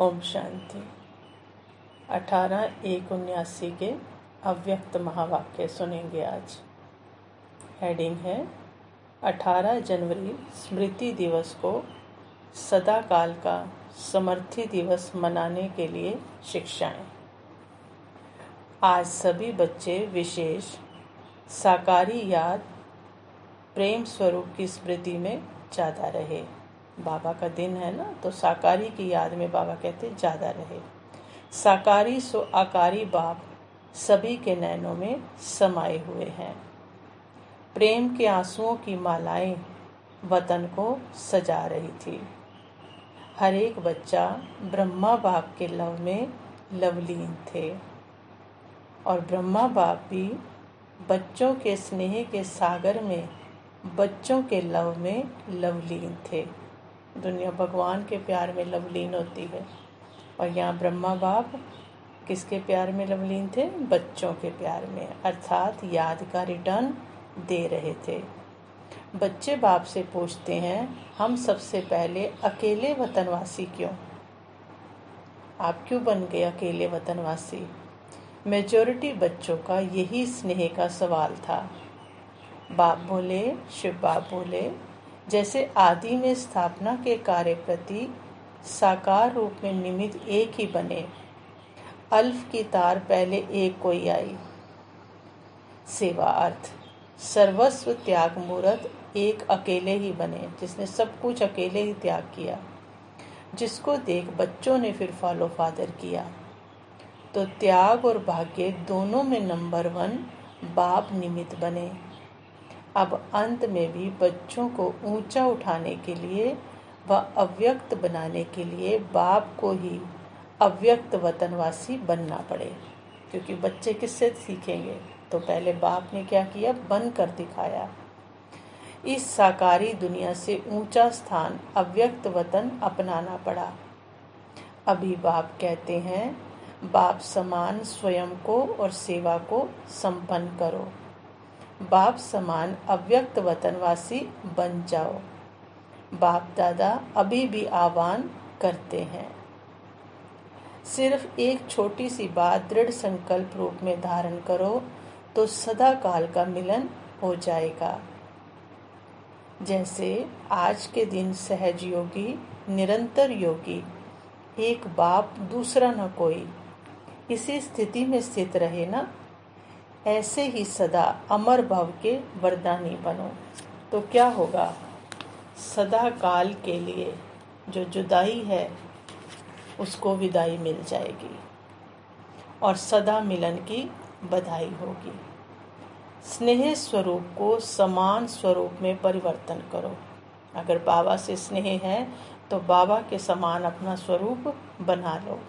ओम शांति। 18/1/79 के अव्यक्त महावाक्य सुनेंगे आज। हेडिंग है 18 जनवरी स्मृति दिवस को सदा काल का समर्थी दिवस मनाने के लिए शिक्षाएं। आज सभी बच्चे विशेष साकारी याद प्रेम स्वरूप की स्मृति में ज़्यादा रहे। बाबा का दिन है ना, तो साकारी की याद में बाबा कहते ज़्यादा रहे। साकारी सो आकारी बाप सभी के नैनों में समाये हुए हैं। प्रेम के आंसुओं की मालाएं वतन को सजा रही थी। हर एक बच्चा ब्रह्मा बाप के लव में लवलीन थे और ब्रह्मा बाप भी बच्चों के स्नेह के सागर में बच्चों के लव में लवलीन थे। दुनिया भगवान के प्यार में लवलीन होती है और यहाँ ब्रह्मा बाप किसके प्यार में लवलीन थे? बच्चों के प्यार में, अर्थात याद का रिटर्न दे रहे थे। बच्चे बाप से पूछते हैं, हम सबसे पहले अकेले वतनवासी क्यों? आप क्यों बन गए अकेले वतनवासी? मेजॉरिटी बच्चों का यही स्नेह का सवाल था। बाप बोले, शिव बाप बोले, जैसे आदि में स्थापना के कार्य प्रति साकार रूप में निमित्त एक ही बने, अल्फ की तार पहले एक कोई आई। सेवा अर्थ सर्वस्व त्याग मूर्त एक अकेले ही बने, जिसने सब कुछ अकेले ही त्याग किया, जिसको देख बच्चों ने फिर फॉलो फादर किया। तो त्याग और भाग्य दोनों में नंबर 1 बाप निमित्त बने। अब अंत में भी बच्चों को ऊंचा उठाने के लिए व अव्यक्त बनाने के लिए बाप को ही अव्यक्त वतनवासी बनना पड़े, क्योंकि बच्चे किससे सीखेंगे? तो पहले बाप ने क्या किया? बन कर दिखाया। इस साकारी दुनिया से ऊंचा स्थान अव्यक्त वतन अपनाना पड़ा। अभी बाप कहते हैं, बाप समान स्वयं को और सेवा को संपन्न करो। बाप समान अव्यक्त वतनवासी बन जाओ। बाप दादा अभी भी आह्वान करते हैं। सिर्फ एक छोटी सी बात दृढ़ संकल्प रूप में धारण करो तो सदा काल का मिलन हो जाएगा। जैसे आज के दिन सहज योगी, निरंतर योगी, एक बाप दूसरा न कोई, इसी स्थिति में स्थित रहे ना, ऐसे ही सदा अमर भव के वरदानी बनो। तो क्या होगा? सदा काल के लिए जो जुदाई है उसको विदाई मिल जाएगी और सदा मिलन की बधाई होगी। स्नेह स्वरूप को समान स्वरूप में परिवर्तन करो। अगर बाबा से स्नेह है तो बाबा के समान अपना स्वरूप बना लो।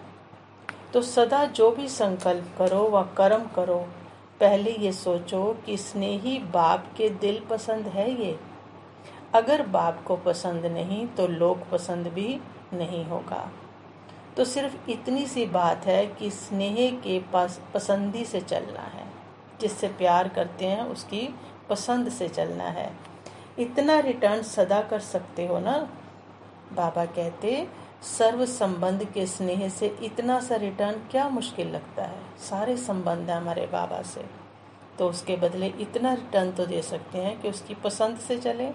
तो सदा जो भी संकल्प करो व कर्म करो, पहले ये सोचो कि स्नेही बाप के दिल पसंद है ये। अगर बाप को पसंद नहीं तो लोग पसंद भी नहीं होगा। तो सिर्फ इतनी सी बात है कि स्नेह के पास पसंदी से चलना है। जिससे प्यार करते हैं उसकी पसंद से चलना है। इतना रिटर्न सदा कर सकते हो ना। बाबा कहते, सर्व संबंध के स्नेह से इतना सा रिटर्न क्या मुश्किल लगता है? सारे संबंध है हमारे बाबा से, तो उसके बदले इतना रिटर्न तो दे सकते हैं कि उसकी पसंद से चले।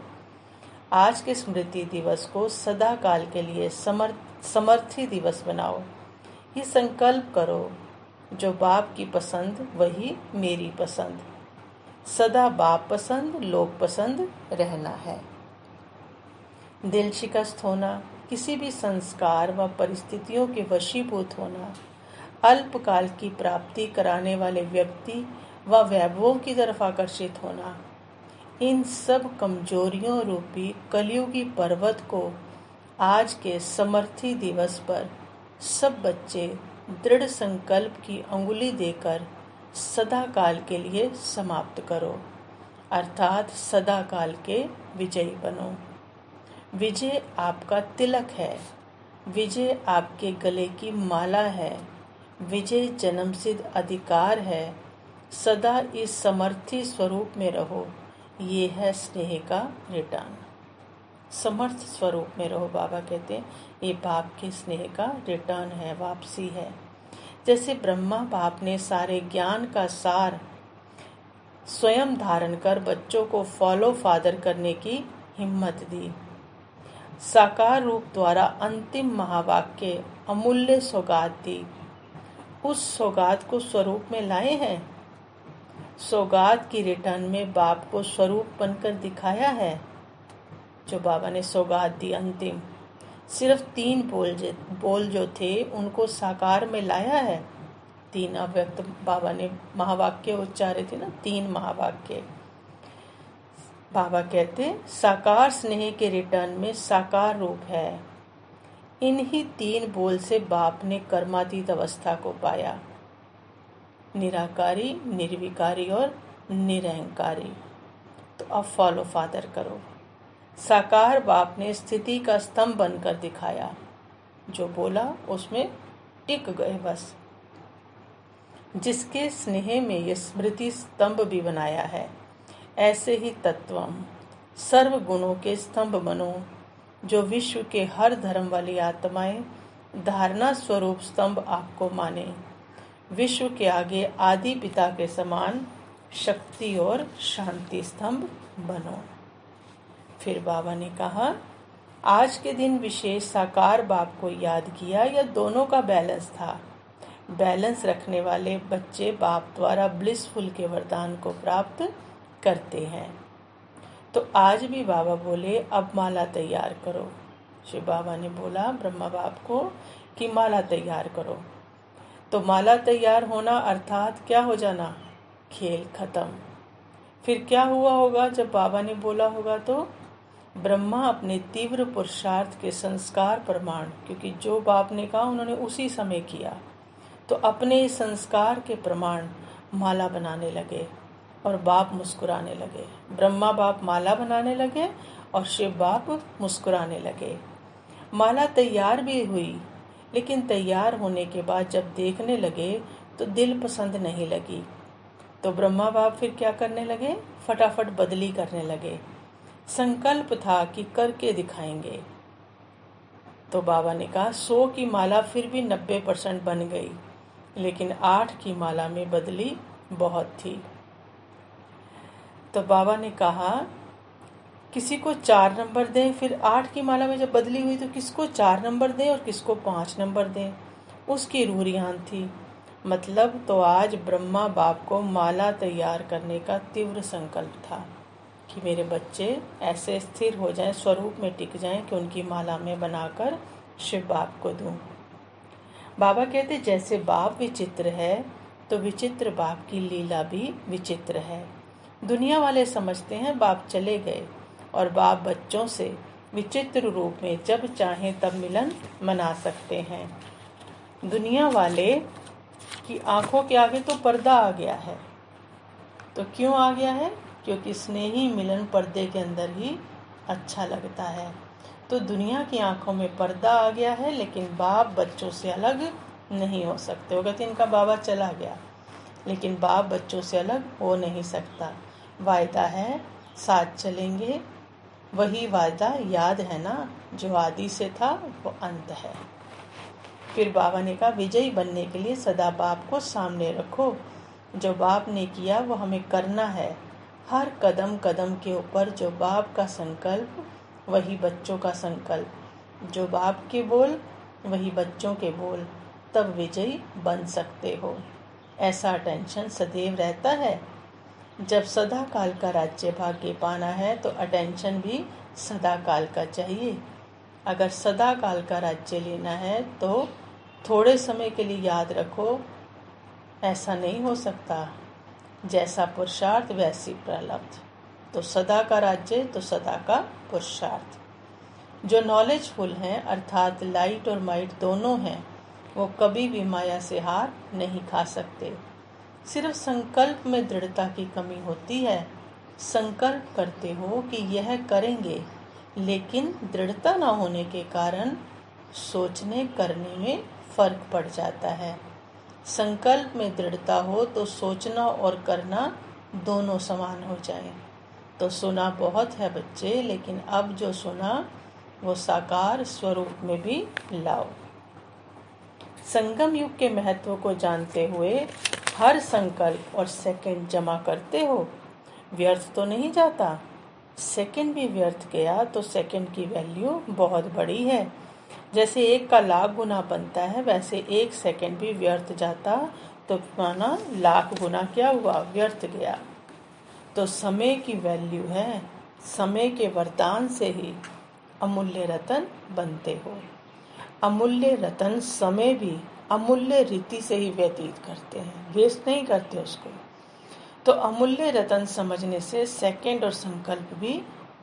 आज के स्मृति दिवस को सदा काल के लिए समर्थी दिवस बनाओ। ये संकल्प करो, जो बाप की पसंद वही मेरी पसंद। सदा बाप पसंद, लोग पसंद रहना है। दिल शिकस्त होना, किसी भी संस्कार व परिस्थितियों के वशीभूत होना, अल्पकाल की प्राप्ति कराने वाले व्यक्ति व वैभवों की तरफ आकर्षित होना, इन सब कमजोरियों रूपी कलयुगी पर्वत को आज के समर्थी दिवस पर सब बच्चे दृढ़ संकल्प की अंगुली देकर सदा काल के लिए समाप्त करो, अर्थात सदा काल के विजयी बनो। विजय आपका तिलक है, विजय आपके गले की माला है, विजय जन्मसिद्ध अधिकार है। सदा इस समर्थी स्वरूप में रहो। ये है स्नेह का रिटर्न। समर्थ स्वरूप में रहो। बाबा कहते हैं ये बाप के स्नेह का रिटर्न है, वापसी है। जैसे ब्रह्मा बाप ने सारे ज्ञान का सार स्वयं धारण कर बच्चों को फॉलो फादर करने की हिम्मत दी, साकार रूप द्वारा अंतिम महावाक्य अमूल्य सौगात दी, उस सौगात को स्वरूप में लाए हैं। सौगात की रिटर्न में बाप को स्वरूप बनकर दिखाया है। जो बाबा ने सौगात दी अंतिम, सिर्फ 3 बोल जो थे उनको साकार में लाया है। 3 अव्यक्त बाबा ने महावाक्य उच्चारे थे ना, 3 महावाक्य। बाबा कहते साकार स्नेह के रिटर्न में साकार रूप है। इन्हीं 3 बोल से बाप ने कर्मातीत अवस्था को पाया, निराकारी, निर्विकारी और निरहंकारी। तो अब फॉलो फादर करो। साकार बाप ने स्थिति का स्तंभ बनकर दिखाया, जो बोला उसमें टिक गए बस। जिसके स्नेह में ये स्मृति स्तंभ भी बनाया है, ऐसे ही तत्वम सर्व गुणों के स्तंभ बनो, जो विश्व के हर धर्म वाली आत्माएं धारणा स्वरूप स्तंभ आपको माने। विश्व के आगे आदि पिता के समान शक्ति और शांति स्तंभ बनो। फिर बाबा ने कहा आज के दिन विशेष साकार बाप को याद किया, या दोनों का बैलेंस था। बैलेंस रखने वाले बच्चे बाप द्वारा ब्लिसफुल के वरदान को प्राप्त करते हैं। तो आज भी बाबा बोले अब माला तैयार करो। शिव बाबा ने बोला ब्रह्मा बाप को कि माला तैयार करो। तो माला तैयार होना अर्थात क्या हो जाना, खेल खत्म। फिर क्या हुआ होगा जब बाबा ने बोला होगा, तो ब्रह्मा अपने तीव्र पुरुषार्थ के संस्कार प्रमाण, क्योंकि जो बाप ने कहा उन्होंने उसी समय किया, तो अपने संस्कार के प्रमाण माला बनाने लगे और बाप मुस्कुराने लगे। ब्रह्मा बाप माला बनाने लगे और शिव बाप मुस्कुराने लगे। माला तैयार भी हुई, लेकिन तैयार होने के बाद जब देखने लगे तो दिल पसंद नहीं लगी। तो ब्रह्मा बाप फिर क्या करने लगे, फटाफट बदली करने लगे। संकल्प था कि करके दिखाएंगे। तो बाबा ने कहा 100 की माला फिर भी 90% बन गई, लेकिन 8 की माला में बदली बहुत थी। तो बाबा ने कहा किसी को 4 नंबर दें, फिर 8 की माला में जब बदली हुई तो किसको 4 नंबर दें और किसको 5 नंबर दें, उसकी रूरियान थी। मतलब तो आज ब्रह्मा बाप को माला तैयार करने का तीव्र संकल्प था कि मेरे बच्चे ऐसे स्थिर हो जाएं, स्वरूप में टिक जाएं कि उनकी माला में बनाकर शिव बाप को दूं। बाबा कहते जैसे बाप विचित्र है तो विचित्र बाप की लीला भी विचित्र है। दुनिया वाले समझते हैं बाप चले गए और बाप बच्चों से विचित्र रूप में जब चाहें तब मिलन मना सकते हैं। दुनिया वाले की आंखों के आगे तो पर्दा आ गया है। तो क्यों आ गया है? क्योंकि स्नेही मिलन पर्दे के अंदर ही अच्छा लगता है। तो दुनिया की आंखों में पर्दा आ गया है, लेकिन बाप बच्चों से अलग नहीं हो सकते। वो कहते इनका बाबा चला गया, लेकिन बाप बच्चों से अलग हो नहीं सकता। वायदा है साथ चलेंगे, वही वायदा याद है ना, जो आदि से था वो अंत है। फिर बाबा ने कहा विजयी बनने के लिए सदा बाप को सामने रखो। जो बाप ने किया वो हमें करना है। हर कदम कदम के ऊपर जो बाप का संकल्प वही बच्चों का संकल्प, जो बाप के बोल वही बच्चों के बोल, तब विजयी बन सकते हो। ऐसा अटेंशन सदैव रहता है। जब सदा काल का राज्य भाग्य पाना है तो अटेंशन भी सदा काल का चाहिए। अगर सदा काल का राज्य लेना है तो थोड़े समय के लिए याद रखो, ऐसा नहीं हो सकता। जैसा पुरुषार्थ वैसी प्रारब्ध। तो सदा का राज्य तो सदा का पुरुषार्थ। जो नॉलेजफुल हैं अर्थात लाइट और माइट दोनों हैं, वो कभी भी माया से हार नहीं खा सकते। सिर्फ संकल्प में दृढ़ता की कमी होती है। संकल्प करते हो कि यह करेंगे, लेकिन दृढ़ता न होने के कारण सोचने करने में फर्क पड़ जाता है। संकल्प में दृढ़ता हो तो सोचना और करना दोनों समान हो जाए। तो सुना बहुत है बच्चे, लेकिन अब जो सुना वो साकार स्वरूप में भी लाओ। संगम युग के महत्व को जानते हुए हर संकल्प और सेकंड जमा करते हो। व्यर्थ तो नहीं जाता। सेकंड भी व्यर्थ गया तो सेकंड की वैल्यू बहुत बड़ी है। जैसे 1 का लाख गुना बनता है, वैसे 1 सेकंड भी व्यर्थ जाता तो माना लाख गुना क्या हुआ, व्यर्थ गया। तो समय की वैल्यू है। समय के वरदान से ही अमूल्य रतन बनते हो। अमूल्य रतन समय भी अमूल्य रीति से ही व्यतीत करते हैं, वेस्ट नहीं करते उसको। तो अमूल्य रतन समझने से सेकंड और संकल्प भी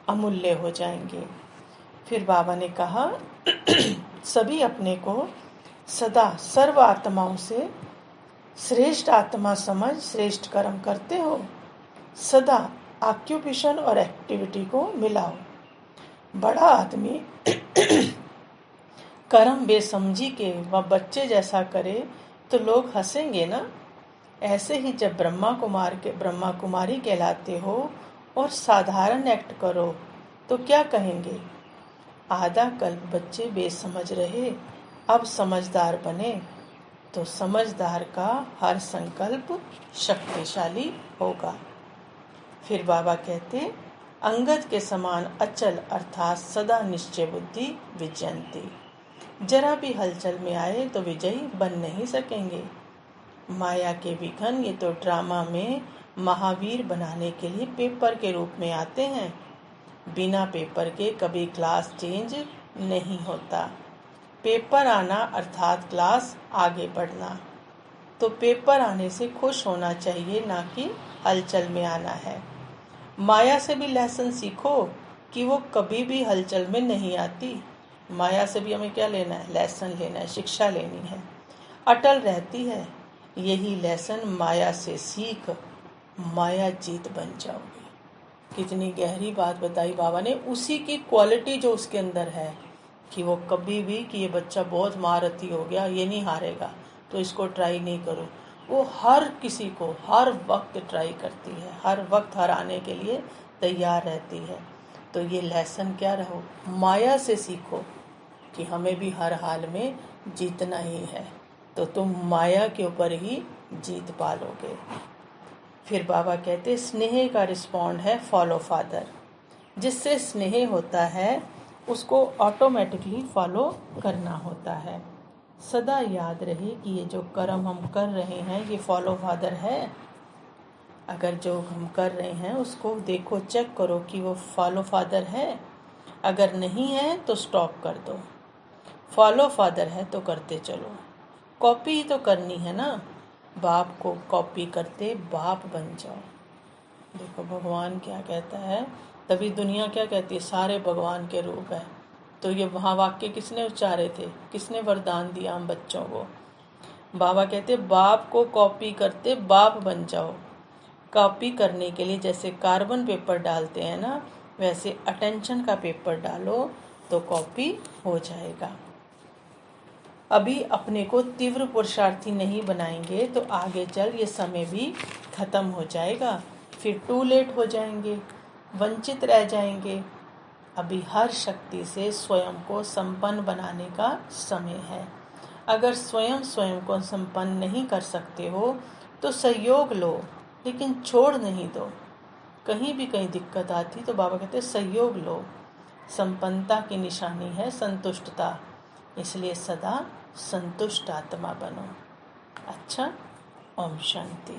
अमूल्य हो जाएंगे। फिर बाबा ने कहा सभी अपने को सदा सर्व आत्माओं से श्रेष्ठ आत्मा समझ श्रेष्ठ कर्म करते हो। सदा ऑक्यूपेशन और एक्टिविटी को मिलाओ। बड़ा आदमी कर्म बेसमझी के व बच्चे जैसा करे तो लोग हंसेंगे ना। ऐसे ही जब ब्रह्मा कुमारी कहलाते हो और साधारण एक्ट करो तो क्या कहेंगे। आधा कल्प बच्चे बेसमझ रहे, अब समझदार बने तो समझदार का हर संकल्प शक्तिशाली होगा। फिर बाबा कहते अंगद के समान अचल अर्थात सदा निश्चय बुद्धि विजयंती। जरा भी हलचल में आए तो विजयी बन नहीं सकेंगे। माया के विघन ये तो ड्रामा में महावीर बनाने के लिए पेपर के रूप में आते हैं। बिना पेपर के कभी क्लास चेंज नहीं होता। पेपर आना अर्थात क्लास आगे बढ़ना। तो पेपर आने से खुश होना चाहिए, ना कि हलचल में आना है। माया से भी लेसन सीखो कि वो कभी भी हलचल में नहीं आती। माया से भी हमें क्या लेना है, लेसन लेना है, शिक्षा लेनी है। अटल रहती है। यही लेसन माया से सीख माया जीत बन जाओगे। कितनी गहरी बात बताई बाबा ने। उसी की क्वालिटी जो उसके अंदर है कि वो कभी भी कि ये बच्चा बहुत महारथी हो गया, ये नहीं हारेगा तो इसको ट्राई नहीं करो। वो हर किसी को हर वक्त ट्राई करती है, हर वक्त हराने के लिए तैयार रहती है। तो ये लेसन क्या रहो, माया से सीखो कि हमें भी हर हाल में जीतना ही है। तो तुम माया के ऊपर ही जीत पालोगे। फिर बाबा कहते स्नेह का रिस्पॉन्ड है फॉलो फादर। जिससे स्नेह होता है उसको ऑटोमेटिकली फॉलो करना होता है। सदा याद रहे कि ये जो कर्म हम कर रहे हैं ये फॉलो फादर है। अगर जो हम कर रहे हैं उसको देखो, चेक करो कि वो फॉलो फादर है। अगर नहीं है तो स्टॉप कर दो। फॉलो फादर है तो करते चलो। कॉपी ही तो करनी है ना। बाप को कॉपी करते बाप बन जाओ। देखो भगवान क्या कहता है, तभी दुनिया क्या कहती है, सारे भगवान के रूप है। तो ये वहाँ वाक्य किसने उच्चारे थे, किसने वरदान दिया हम बच्चों को। बाबा कहते बाप को कॉपी करते बाप बन जाओ। कॉपी करने के लिए जैसे कार्बन पेपर डालते हैं ना, वैसे अटेंशन का पेपर डालो तो कॉपी हो जाएगा। अभी अपने को तीव्र पुरुषार्थी नहीं बनाएंगे तो आगे चल ये समय भी खत्म हो जाएगा, फिर टू लेट हो जाएंगे, वंचित रह जाएंगे। अभी हर शक्ति से स्वयं को संपन्न बनाने का समय है। अगर स्वयं को संपन्न नहीं कर सकते हो तो सहयोग लो, लेकिन छोड़ नहीं दो। कहीं भी कहीं दिक्कत आती तो बाबा कहते सहयोग लो। संपन्नता की निशानी है संतुष्टता, इसलिए सदा संतुष्ट आत्मा बनो। अच्छा, ओम शांति।